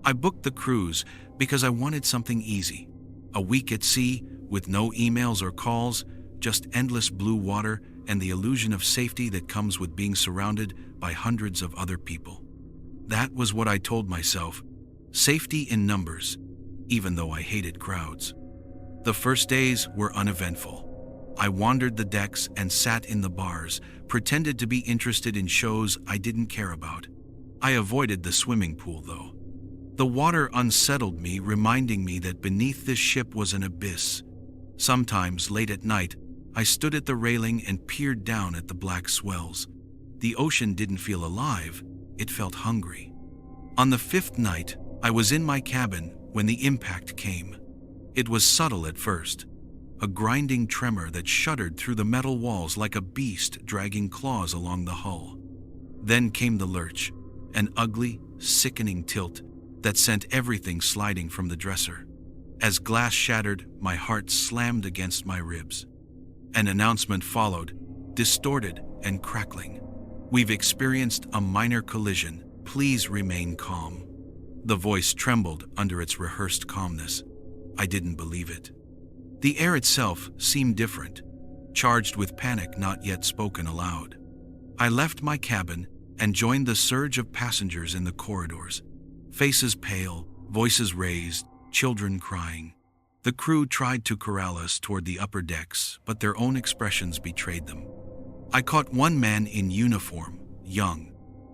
I booked the cruise because I wanted something easy. A week at sea, with no emails or calls, just endless blue water and the illusion of safety that comes with being surrounded by hundreds of other people. That was what I told myself. Safety in numbers, even though I hated crowds. The first days were uneventful. I wandered the decks and sat in the bars, pretended to be interested in shows I didn't care about. I avoided the swimming pool, though. The water unsettled me, reminding me that beneath this ship was an abyss. Sometimes, late at night, I stood at the railing and peered down at the black swells. The ocean didn't feel alive, it felt hungry. On the fifth night, I was in my cabin when the impact came. It was subtle at first, a grinding tremor that shuddered through the metal walls like a beast dragging claws along the hull. Then came the lurch, an ugly, sickening tilt that sent everything sliding from the dresser. As glass shattered, my heart slammed against my ribs. An announcement followed, distorted and crackling. "We've experienced a minor collision. Please remain calm." The voice trembled under its rehearsed calmness. I didn't believe it. The air itself seemed different, charged with panic not yet spoken aloud. I left my cabin and joined the surge of passengers in the corridors. Faces pale, voices raised, children crying. The crew tried to corral us toward the upper decks, but their own expressions betrayed them. I caught one man in uniform, young,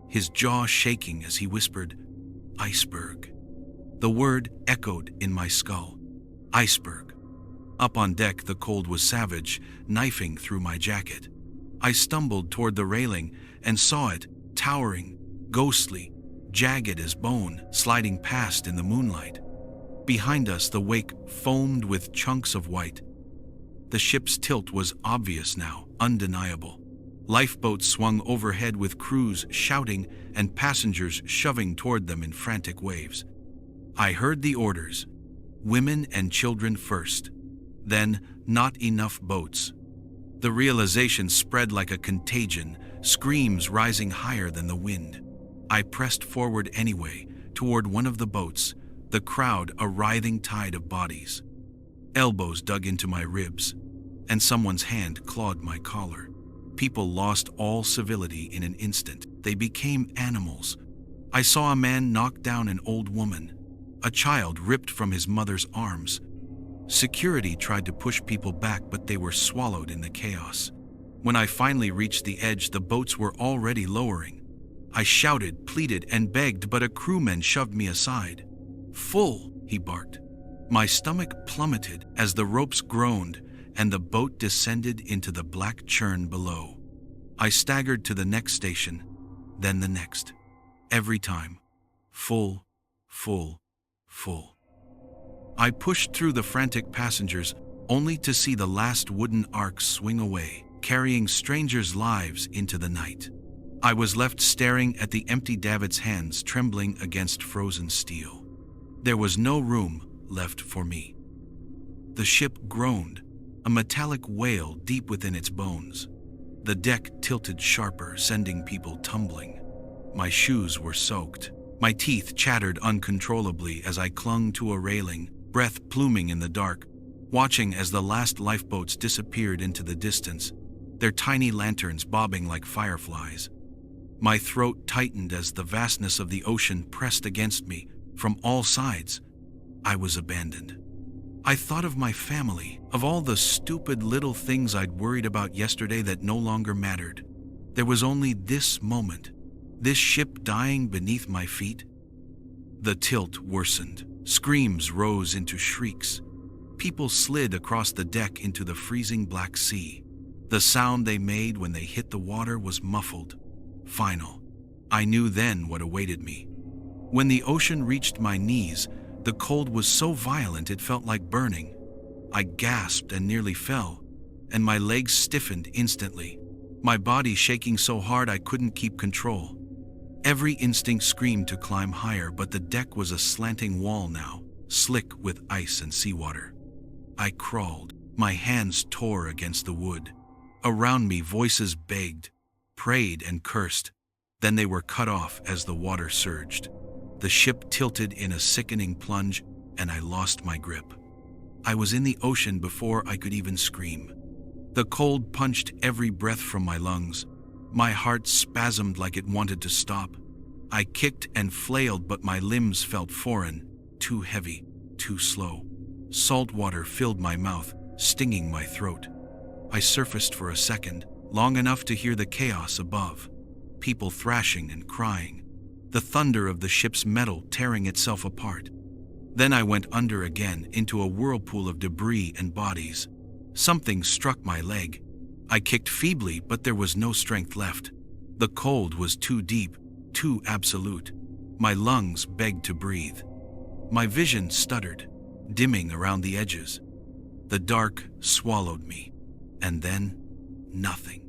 his jaw shaking as he whispered, "Iceberg." The word echoed in my skull. Iceberg. Up on deck, the cold was savage, knifing through my jacket. I stumbled toward the railing and saw it, towering, ghostly, jagged as bone, sliding past in the moonlight. Behind us, the wake foamed with chunks of white. The ship's tilt was obvious now, undeniable. Lifeboats swung overhead with crews shouting and passengers shoving toward them in frantic waves. I heard the orders. Women and children first. Then, not enough boats. The realization spread like a contagion, screams rising higher than the wind. I pressed forward anyway, toward one of the boats, the crowd a writhing tide of bodies. Elbows dug into my ribs, and someone's hand clawed my collar. People lost all civility in an instant. They became animals. I saw a man knock down an old woman, a child ripped from his mother's arms. Security tried to push people back, but they were swallowed in the chaos. When I finally reached the edge, the boats were already lowering. I shouted, pleaded, and begged, but a crewman shoved me aside. "Full," he barked. My stomach plummeted as the ropes groaned and the boat descended into the black churn below. I staggered to the next station, then the next. Every time, full, full, full. I pushed through the frantic passengers, only to see the last wooden ark swing away, carrying strangers' lives into the night. I was left staring at the empty davits, hands trembling against frozen steel. There was no room left for me. The ship groaned, a metallic wail deep within its bones. The deck tilted sharper, sending people tumbling. My shoes were soaked. My teeth chattered uncontrollably as I clung to a railing, breath pluming in the dark, watching as the last lifeboats disappeared into the distance, their tiny lanterns bobbing like fireflies. My throat tightened as the vastness of the ocean pressed against me from all sides. I was abandoned. I thought of my family, of all the stupid little things I'd worried about yesterday that no longer mattered. There was only this moment, this ship dying beneath my feet. The tilt worsened. Screams rose into shrieks. People slid across the deck into the freezing black sea. The sound they made when they hit the water was muffled, final. I knew then what awaited me. When the ocean reached my knees, the cold was so violent it felt like burning. I gasped and nearly fell, and my legs stiffened instantly, my body shaking so hard I couldn't keep control. Every instinct screamed to climb higher, but the deck was a slanting wall now, slick with ice and seawater. I crawled. My hands tore against the wood. Around me, voices begged, prayed, and cursed. Then they were cut off as the water surged. The ship tilted in a sickening plunge, and I lost my grip. I was in the ocean before I could even scream. The cold punched every breath from my lungs. My heart spasmed like it wanted to stop. I kicked and flailed, but my limbs felt foreign, too heavy, too slow. Salt water filled my mouth, stinging my throat. I surfaced for a second, long enough to hear the chaos above. People thrashing and crying. The thunder of the ship's metal tearing itself apart. Then I went under again into a whirlpool of debris and bodies. Something struck my leg. I kicked feebly, but there was no strength left. The cold was too deep, too absolute. My lungs begged to breathe. My vision stuttered, dimming around the edges. The dark swallowed me, and then nothing.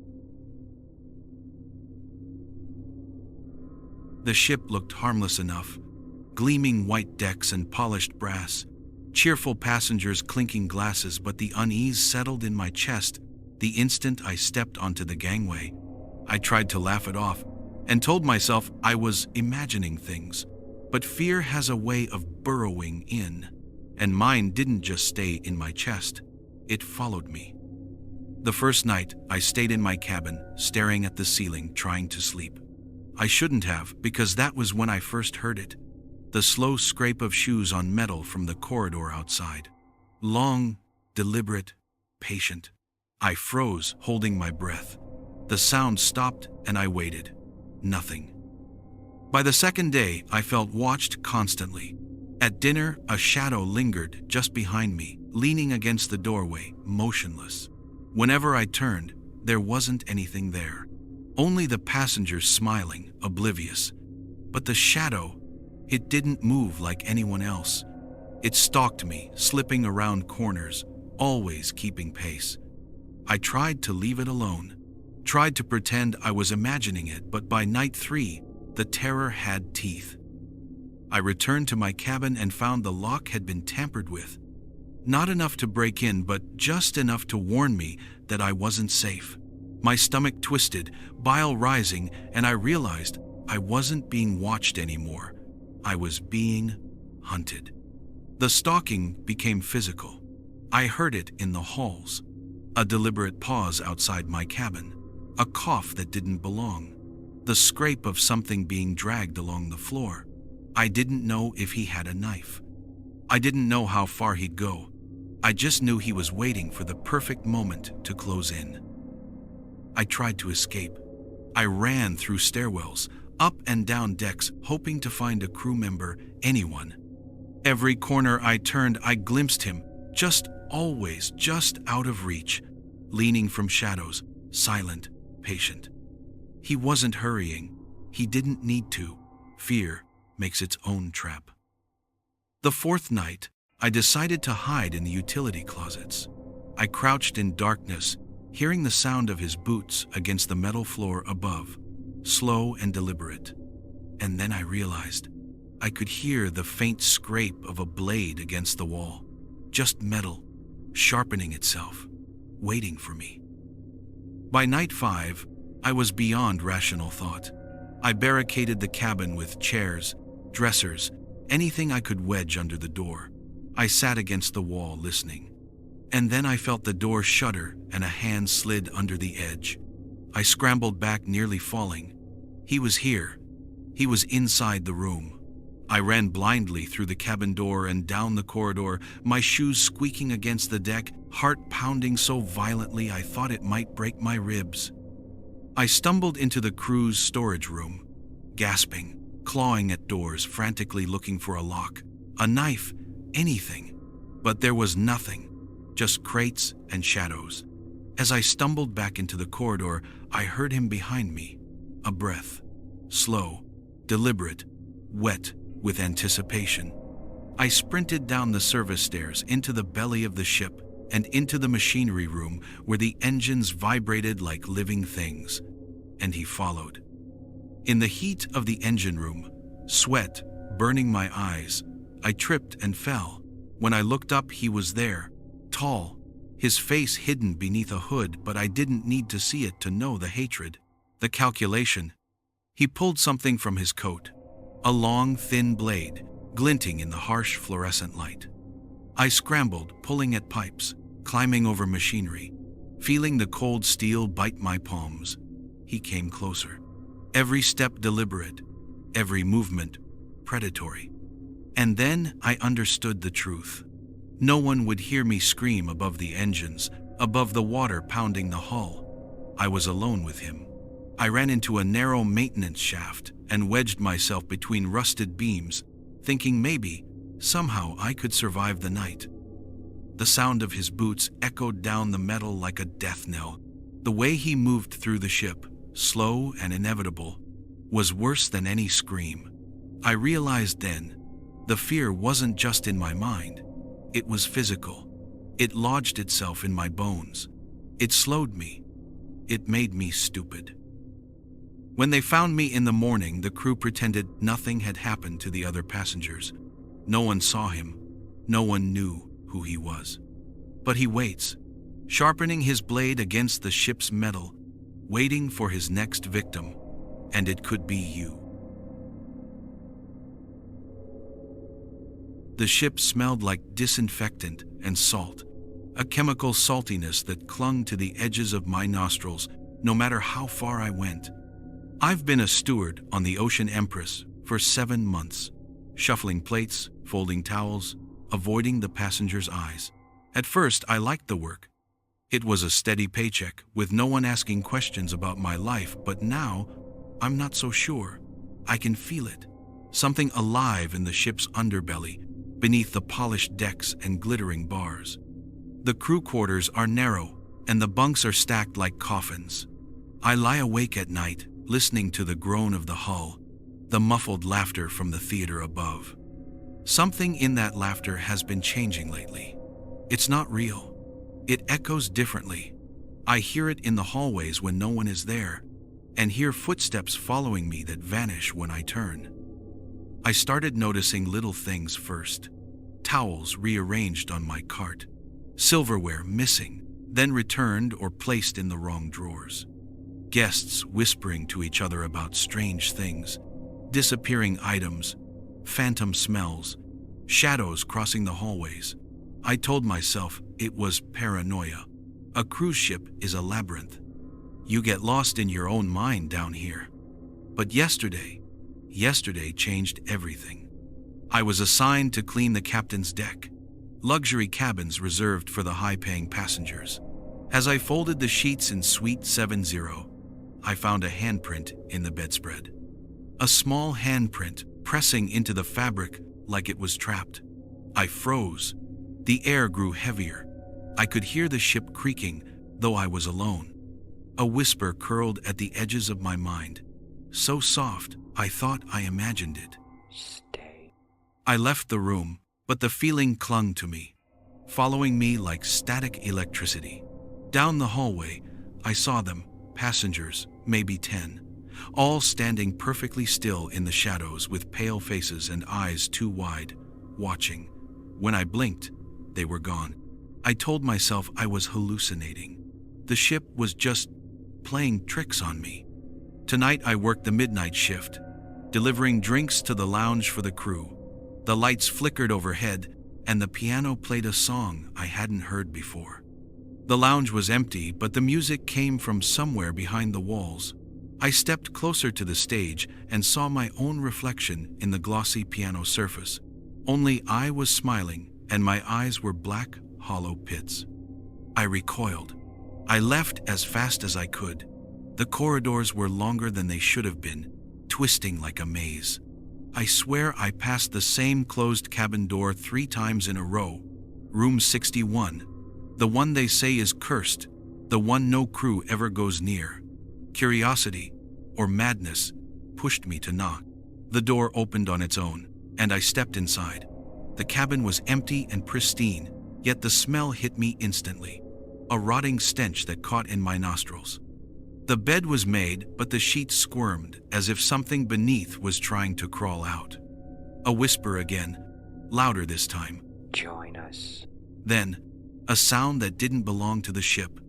The ship looked harmless enough. Gleaming white decks and polished brass. Cheerful passengers clinking glasses, but the unease settled in my chest the instant I stepped onto the gangway. I tried to laugh it off and told myself I was imagining things. But fear has a way of burrowing in, and mine didn't just stay in my chest. It followed me. The first night, I stayed in my cabin, staring at the ceiling, trying to sleep. I shouldn't have, because that was when I first heard it. The slow scrape of shoes on metal from the corridor outside. Long, deliberate, patient. I froze, holding my breath. The sound stopped, and I waited. Nothing. By the second day, I felt watched constantly. At dinner, a shadow lingered just behind me, leaning against the doorway, motionless. Whenever I turned, there wasn't anything there. Only the passengers smiling, oblivious. But the shadow, it didn't move like anyone else. It stalked me, slipping around corners, always keeping pace. I tried to leave it alone, tried to pretend I was imagining it, but by night 3, the terror had teeth. I returned to my cabin and found the lock had been tampered with. Not enough to break in, but just enough to warn me that I wasn't safe. My stomach twisted, bile rising, and I realized I wasn't being watched anymore. I was being hunted. The stalking became physical. I heard it in the halls. A deliberate pause outside my cabin. A cough that didn't belong. The scrape of something being dragged along the floor. I didn't know if he had a knife. I didn't know how far he'd go. I just knew he was waiting for the perfect moment to close in. I tried to escape. I ran through stairwells, up and down decks, hoping to find a crew member, anyone. Every corner I turned, I glimpsed him, always just out of reach, leaning from shadows, silent, patient. He wasn't hurrying. He didn't need to. Fear makes its own trap. The fourth night, I decided to hide in the utility closets. I crouched in darkness, hearing the sound of his boots against the metal floor above, slow and deliberate. And then I realized I could hear the faint scrape of a blade against the wall, just metal, sharpening itself, waiting for me. By night 5, I was beyond rational thought. I barricaded the cabin with chairs, dressers, anything I could wedge under the door. I sat against the wall listening. And then I felt the door shudder and a hand slid under the edge. I scrambled back, nearly falling. He was here. He was inside the room. I ran blindly through the cabin door and down the corridor, my shoes squeaking against the deck, heart pounding so violently I thought it might break my ribs. I stumbled into the crew's storage room, gasping, clawing at doors, frantically looking for a lock, a knife, anything. But there was nothing, just crates and shadows. As I stumbled back into the corridor, I heard him behind me, a breath, slow, deliberate, wet with anticipation. I sprinted down the service stairs into the belly of the ship and into the machinery room where the engines vibrated like living things, and he followed. In the heat of the engine room, sweat burning my eyes, I tripped and fell. When I looked up, he was there, tall, his face hidden beneath a hood, but I didn't need to see it to know the hatred, the calculation. He pulled something from his coat, a long, thin blade, glinting in the harsh fluorescent light. I scrambled, pulling at pipes, climbing over machinery, feeling the cold steel bite my palms. He came closer. Every step deliberate, every movement predatory. And then I understood the truth. No one would hear me scream above the engines, above the water pounding the hull. I was alone with him. I ran into a narrow maintenance shaft and wedged myself between rusted beams, thinking maybe, somehow I could survive the night. The sound of his boots echoed down the metal like a death knell. The way he moved through the ship, slow and inevitable, was worse than any scream. I realized then, the fear wasn't just in my mind. It was physical. It lodged itself in my bones. It slowed me. It made me stupid. When they found me in the morning, the crew pretended nothing had happened to the other passengers. No one saw him. No one knew who he was. But he waits, sharpening his blade against the ship's metal, waiting for his next victim, and it could be you. The ship smelled like disinfectant and salt, a chemical saltiness that clung to the edges of my nostrils no matter how far I went. I've been a steward on the Ocean Empress for 7 months, shuffling plates, folding towels, avoiding the passengers' eyes. At first, I liked the work. It was a steady paycheck, with no one asking questions about my life, but now, I'm not so sure. I can feel it. Something alive in the ship's underbelly, beneath the polished decks and glittering bars. The crew quarters are narrow, and the bunks are stacked like coffins. I lie awake at night, listening to the groan of the hull, the muffled laughter from the theater above. Something in that laughter has been changing lately. It's not real. It echoes differently. I hear it in the hallways when no one is there, and hear footsteps following me that vanish when I turn. I started noticing little things first. Towels rearranged on my cart, silverware missing, then returned or placed in the wrong drawers. Guests whispering to each other about strange things, disappearing items, phantom smells, shadows crossing the hallways. I told myself it was paranoia. A cruise ship is a labyrinth. You get lost in your own mind down here. But yesterday changed everything. I was assigned to clean the captain's deck, luxury cabins reserved for the high-paying passengers. As I folded the sheets in Suite 70, I found a handprint in the bedspread. A small handprint pressing into the fabric like it was trapped. I froze. The air grew heavier. I could hear the ship creaking, though I was alone. A whisper curled at the edges of my mind. So soft, I thought I imagined it. Stay. I left the room, but the feeling clung to me, following me like static electricity. Down the hallway, I saw them, passengers, maybe 10, all standing perfectly still in the shadows with pale faces and eyes too wide, watching. When I blinked, they were gone. I told myself I was hallucinating. The ship was just playing tricks on me. Tonight I worked the midnight shift, delivering drinks to the lounge for the crew. The lights flickered overhead, and the piano played a song I hadn't heard before. The lounge was empty, but the music came from somewhere behind the walls. I stepped closer to the stage and saw my own reflection in the glossy piano surface. Only I was smiling, and my eyes were black, hollow pits. I recoiled. I left as fast as I could. The corridors were longer than they should have been, twisting like a maze. I swear I passed the same closed cabin door 3 times in a row. Room 61. The one they say is cursed, the one no crew ever goes near. Curiosity, or madness, pushed me to knock. The door opened on its own, and I stepped inside. The cabin was empty and pristine, yet the smell hit me instantly. A rotting stench that caught in my nostrils. The bed was made, but the sheets squirmed as if something beneath was trying to crawl out. A whisper again, louder this time. Join us. Then, a sound that didn't belong to the ship.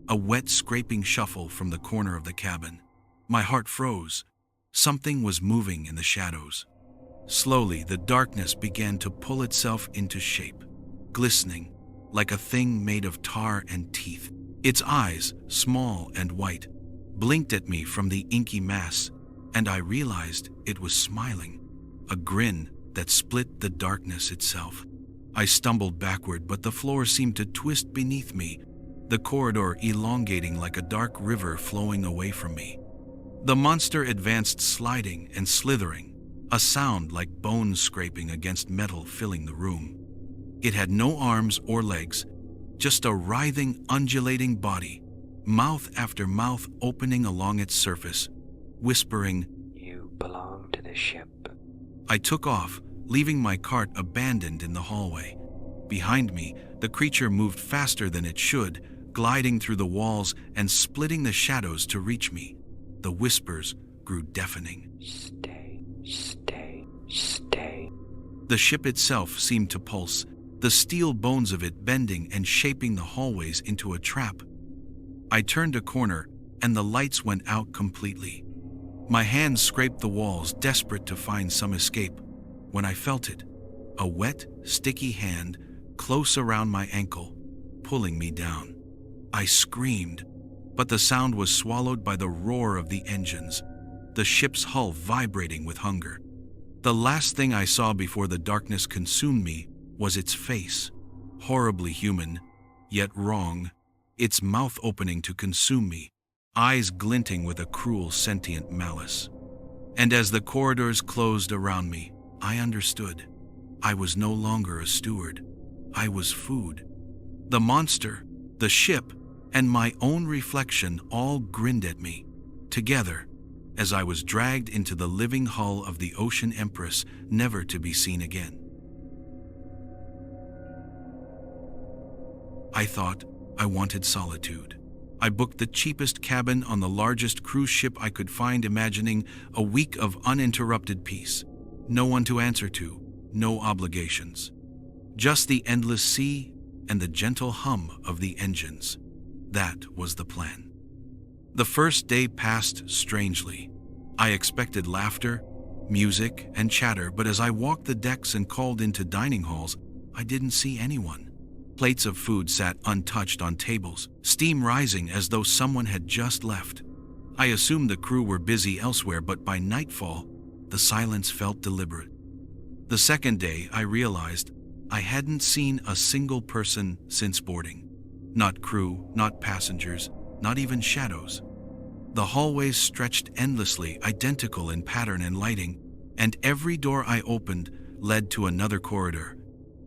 A wet scraping shuffle from the corner of the cabin. My heart froze. Something was moving in the shadows. Slowly, the darkness began to pull itself into shape, glistening like a thing made of tar and teeth. Its eyes, small and white, blinked at me from the inky mass, and I realized it was smiling, a grin that split the darkness itself. I stumbled backward, but the floor seemed to twist beneath me, the corridor elongating like a dark river flowing away from me. The monster advanced, sliding and slithering, a sound like bones scraping against metal filling the room. It had no arms or legs, just a writhing, undulating body, mouth after mouth opening along its surface, whispering, "You belong to the ship." I took off, leaving my cart abandoned in the hallway. Behind me, the creature moved faster than it should, gliding through the walls and splitting the shadows to reach me. The whispers grew deafening. "Stay, stay, stay." The ship itself seemed to pulse, the steel bones of it bending and shaping the hallways into a trap. I turned a corner, and the lights went out completely. My hands scraped the walls, desperate to find some escape, when I felt it, a wet, sticky hand close around my ankle, pulling me down. I screamed, but the sound was swallowed by the roar of the engines, the ship's hull vibrating with hunger. The last thing I saw before the darkness consumed me was its face, horribly human, yet wrong, its mouth opening to consume me, eyes glinting with a cruel sentient malice. And as the corridors closed around me, I understood. I was no longer a steward. I was food. The monster, the ship, and my own reflection all grinned at me, together, as I was dragged into the living hull of the ocean Empress, never to be seen again. I thought I wanted solitude. I booked the cheapest cabin on the largest cruise ship I could find, imagining a week of uninterrupted peace. No one to answer to, no obligations. Just the endless sea and the gentle hum of the engines. That was the plan. The first day passed strangely. I expected laughter, music, and chatter, but as I walked the decks and called into dining halls, I didn't see anyone. Plates of food sat untouched on tables, steam rising as though someone had just left. I assumed the crew were busy elsewhere, but by nightfall, the silence felt deliberate. The second day, I realized I hadn't seen a single person since boarding. Not crew, not passengers, not even shadows. The hallways stretched endlessly, identical in pattern and lighting, and every door I opened led to another corridor,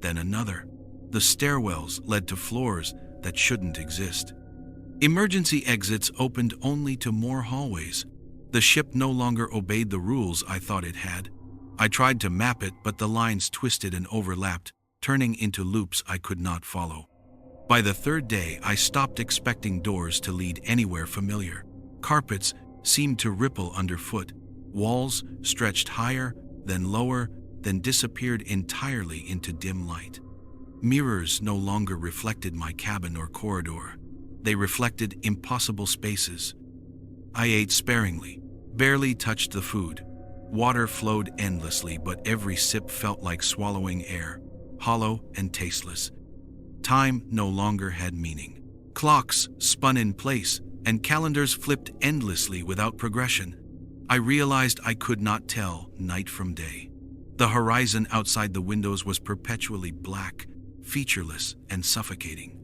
then another. The stairwells led to floors that shouldn't exist. Emergency exits opened only to more hallways. The ship no longer obeyed the rules I thought it had. I tried to map it, but the lines twisted and overlapped, turning into loops I could not follow. By the third day, I stopped expecting doors to lead anywhere familiar. Carpets seemed to ripple underfoot. Walls stretched higher, then lower, then disappeared entirely into dim light. Mirrors no longer reflected my cabin or corridor. They reflected impossible spaces. I ate sparingly, barely touched the food. Water flowed endlessly, but every sip felt like swallowing air, hollow and tasteless. Time no longer had meaning. Clocks spun in place, and calendars flipped endlessly without progression. I realized I could not tell night from day. The horizon outside the windows was perpetually black, featureless, and suffocating.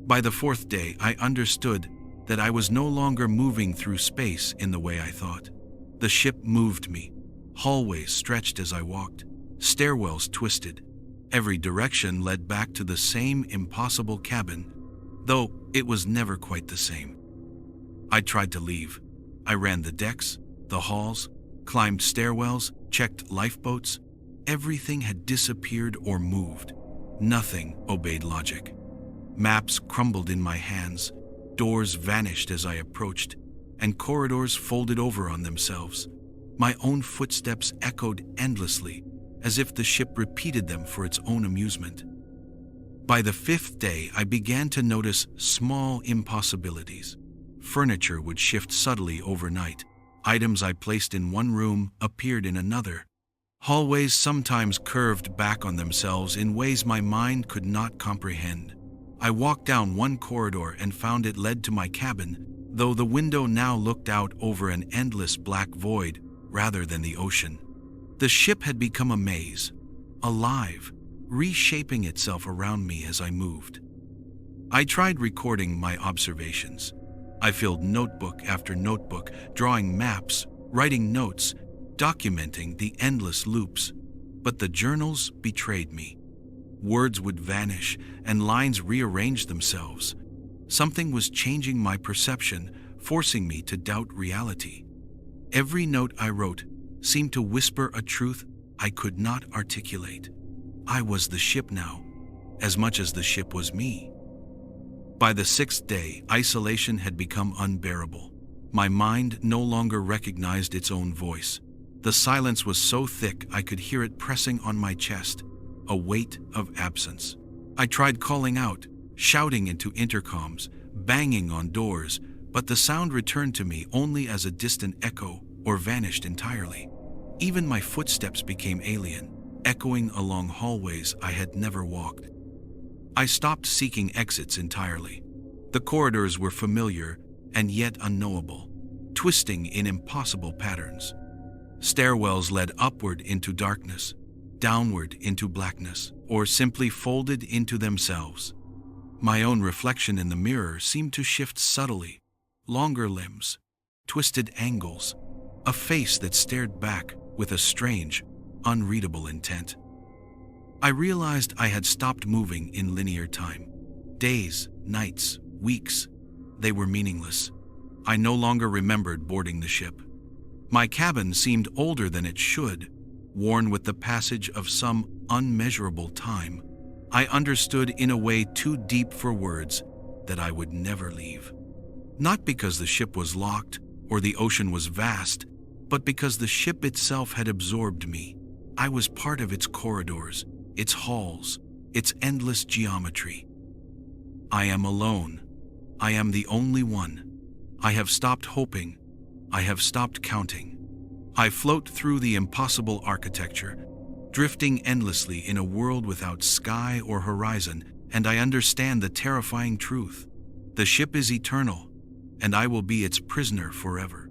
By the fourth day, I understood that I was no longer moving through space in the way I thought. The ship moved me. Hallways stretched as I walked. Stairwells twisted. Every direction led back to the same impossible cabin, though it was never quite the same. I tried to leave. I ran the decks, the halls, climbed stairwells, checked lifeboats. Everything had disappeared or moved. Nothing obeyed logic. Maps crumbled in my hands, doors vanished as I approached, and corridors folded over on themselves. My own footsteps echoed endlessly, as if the ship repeated them for its own amusement. By the fifth day, I began to notice small impossibilities. Furniture would shift subtly overnight. Items I placed in one room appeared in another. Hallways sometimes curved back on themselves in ways my mind could not comprehend. I walked down one corridor and found it led to my cabin, though the window now looked out over an endless black void rather than the ocean. The ship had become a maze, alive, reshaping itself around me as I moved. I tried recording my observations. I filled notebook after notebook, drawing maps, writing notes, documenting the endless loops. But the journals betrayed me. Words would vanish and lines rearranged themselves. Something was changing my perception, forcing me to doubt reality. Every note I wrote seemed to whisper a truth I could not articulate. I was the ship now, as much as the ship was me. By the 6th day, isolation had become unbearable. My mind no longer recognized its own voice. The silence was so thick I could hear it pressing on my chest, a weight of absence. I tried calling out, shouting into intercoms, banging on doors, but the sound returned to me only as a distant echo or vanished entirely. Even my footsteps became alien, echoing along hallways I had never walked. I stopped seeking exits entirely. The corridors were familiar and yet unknowable, twisting in impossible patterns. Stairwells led upward into darkness, downward into blackness, or simply folded into themselves. My own reflection in the mirror seemed to shift subtly, longer limbs, twisted angles, a face that stared back with a strange, unreadable intent. I realized I had stopped moving in linear time. Days, nights, weeks, they were meaningless. I no longer remembered boarding the ship. My cabin seemed older than it should, worn with the passage of some unmeasurable time. I understood in a way too deep for words that I would never leave. Not because the ship was locked or the ocean was vast, but because the ship itself had absorbed me. I was part of its corridors, its halls, its endless geometry. I am alone. I am the only one. I have stopped hoping. I have stopped counting. I float through the impossible architecture, drifting endlessly in a world without sky or horizon, and I understand the terrifying truth. The ship is eternal, and I will be its prisoner forever.